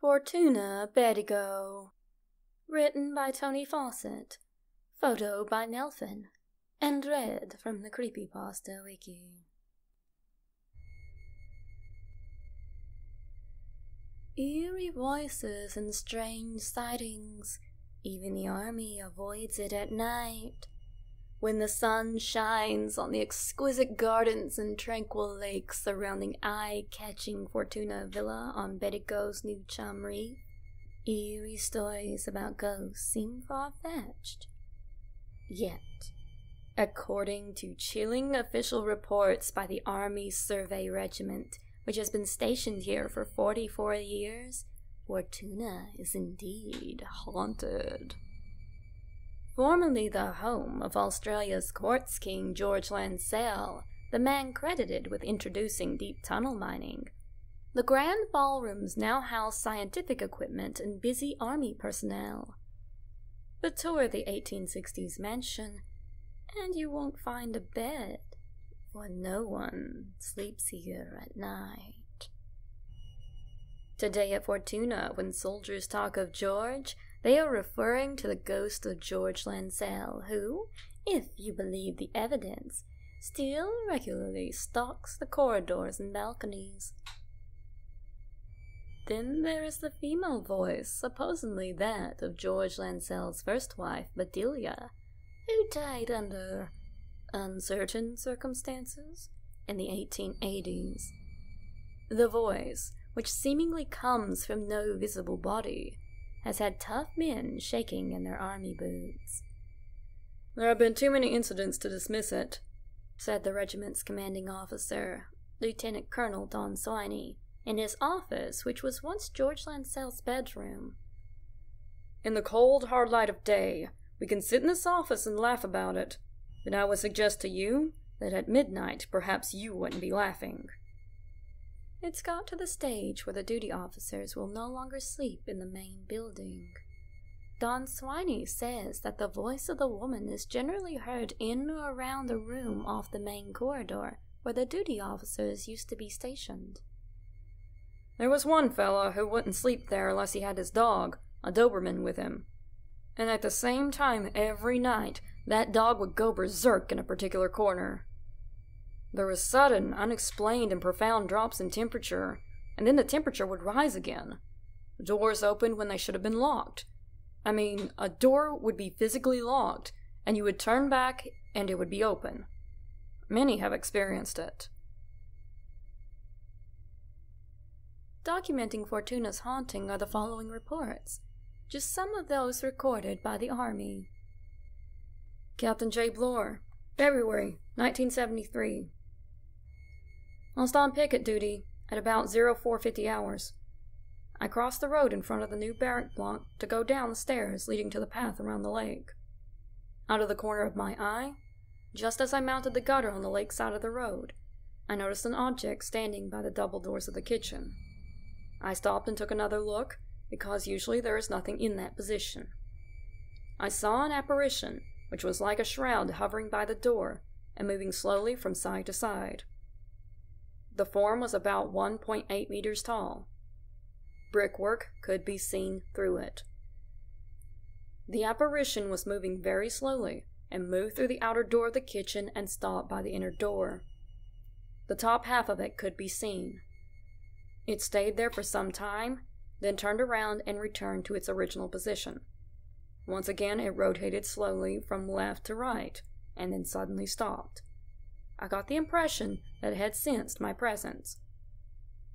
Fortuna, Bedigo. Written by Tony Fawcett. Photo by Nelfin. And read from the Creepypasta Wiki. Eerie voices and strange sightings. Even the army avoids it at night. When the sun shines on the exquisite gardens and tranquil lakes surrounding eye-catching Fortuna Villa on Bedigo's New Chum Reef, eerie stories about ghosts seem far-fetched. Yet, according to chilling official reports by the Army's Survey Regiment, which has been stationed here for 44 years, Fortuna is indeed haunted. Formerly the home of Australia's quartz king George Lansell, the man credited with introducing deep tunnel mining, the grand ballrooms now house scientific equipment and busy army personnel. But tour the 1860s mansion, and you won't find a bed, for no one sleeps here at night. Today at Fortuna, when soldiers talk of George, they are referring to the ghost of George Lansell, who, if you believe the evidence, still regularly stalks the corridors and balconies. Then there is the female voice, supposedly that of George Lansell's first wife, Bedigo, who died under uncertain circumstances in the 1880s. The voice, which seemingly comes from no visible body, has had tough men shaking in their army boots. "There have been too many incidents to dismiss it," said the regiment's commanding officer, Lieutenant Colonel Don Swiney, in his office, which was once George Lansell's bedroom. "In the cold, hard light of day, we can sit in this office and laugh about it, but I would suggest to you that at midnight perhaps you wouldn't be laughing." It's got to the stage where the duty officers will no longer sleep in the main building. Don Swiney says that the voice of the woman is generally heard in or around the room off the main corridor where the duty officers used to be stationed. "There was one fella who wouldn't sleep there unless he had his dog, a Doberman, with him. And at the same time every night, that dog would go berserk in a particular corner. There was sudden, unexplained, and profound drops in temperature, and then the temperature would rise again. Doors opened when they should have been locked. I mean, a door would be physically locked, and you would turn back, and it would be open. Many have experienced it." Documenting Fortuna's haunting are the following reports, just some of those recorded by the Army. Captain J. Bloor, February 1973. Whilst on picket duty at about 0450 hours, I crossed the road in front of the new barrack block to go down the stairs leading to the path around the lake. Out of the corner of my eye, just as I mounted the gutter on the lake side of the road, I noticed an object standing by the double doors of the kitchen. I stopped and took another look, because usually there is nothing in that position. I saw an apparition, which was like a shroud hovering by the door and moving slowly from side to side. The form was about 1.8 meters tall. Brickwork could be seen through it. The apparition was moving very slowly and moved through the outer door of the kitchen and stopped by the inner door. The top half of it could be seen. It stayed there for some time, then turned around and returned to its original position. Once again it rotated slowly from left to right, and then suddenly stopped. I got the impression that it had sensed my presence.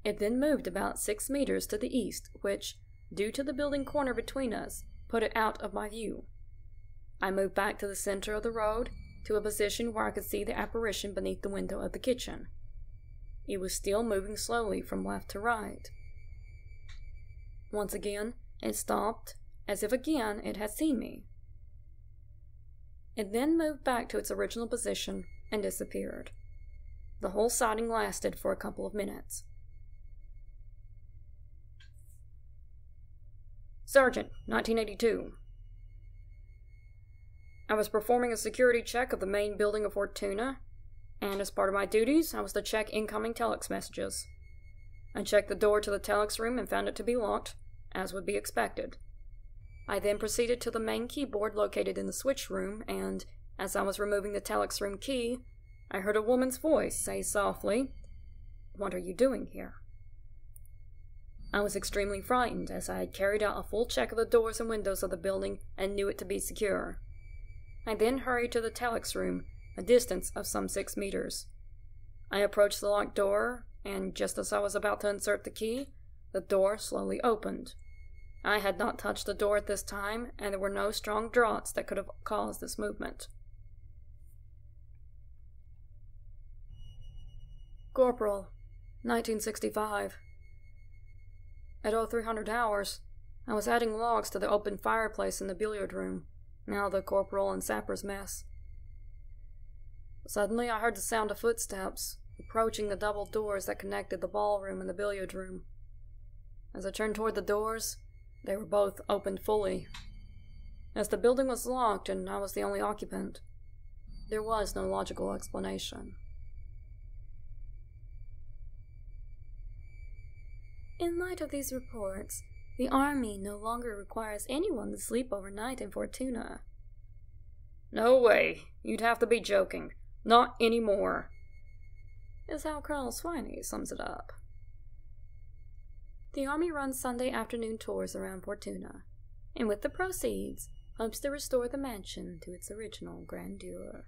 It then moved about 6 meters to the east, which, due to the building corner between us, put it out of my view. I moved back to the center of the road, to a position where I could see the apparition beneath the window of the kitchen. It was still moving slowly from left to right. Once again, it stopped, as if again it had seen me. It then moved back to its original position and disappeared. The whole sighting lasted for a couple of minutes. Sergeant, 1982. I was performing a security check of the main building of Fortuna, and as part of my duties, I was to check incoming telex messages. I checked the door to the telex room and found it to be locked, as would be expected. I then proceeded to the main keyboard located in the switch room, and as I was removing the telex room key, I heard a woman's voice say softly, "What are you doing here?" I was extremely frightened, as I had carried out a full check of the doors and windows of the building and knew it to be secure. I then hurried to the telex room, a distance of some 6 meters. I approached the locked door, and just as I was about to insert the key, the door slowly opened. I had not touched the door at this time, and there were no strong draughts that could have caused this movement. Corporal, 1965. At 0300 hours, I was adding logs to the open fireplace in the billiard room, now the corporal and sapper's mess. Suddenly I heard the sound of footsteps, approaching the double doors that connected the ballroom and the billiard room. As I turned toward the doors, they were both opened fully. As the building was locked and I was the only occupant, there was no logical explanation. In light of these reports, the Army no longer requires anyone to sleep overnight in Fortuna. No way. You'd have to be joking. Not anymore. Is how Colonel Swiney sums it up. The Army runs Sunday afternoon tours around Fortuna, and with the proceeds, hopes to restore the mansion to its original grandeur.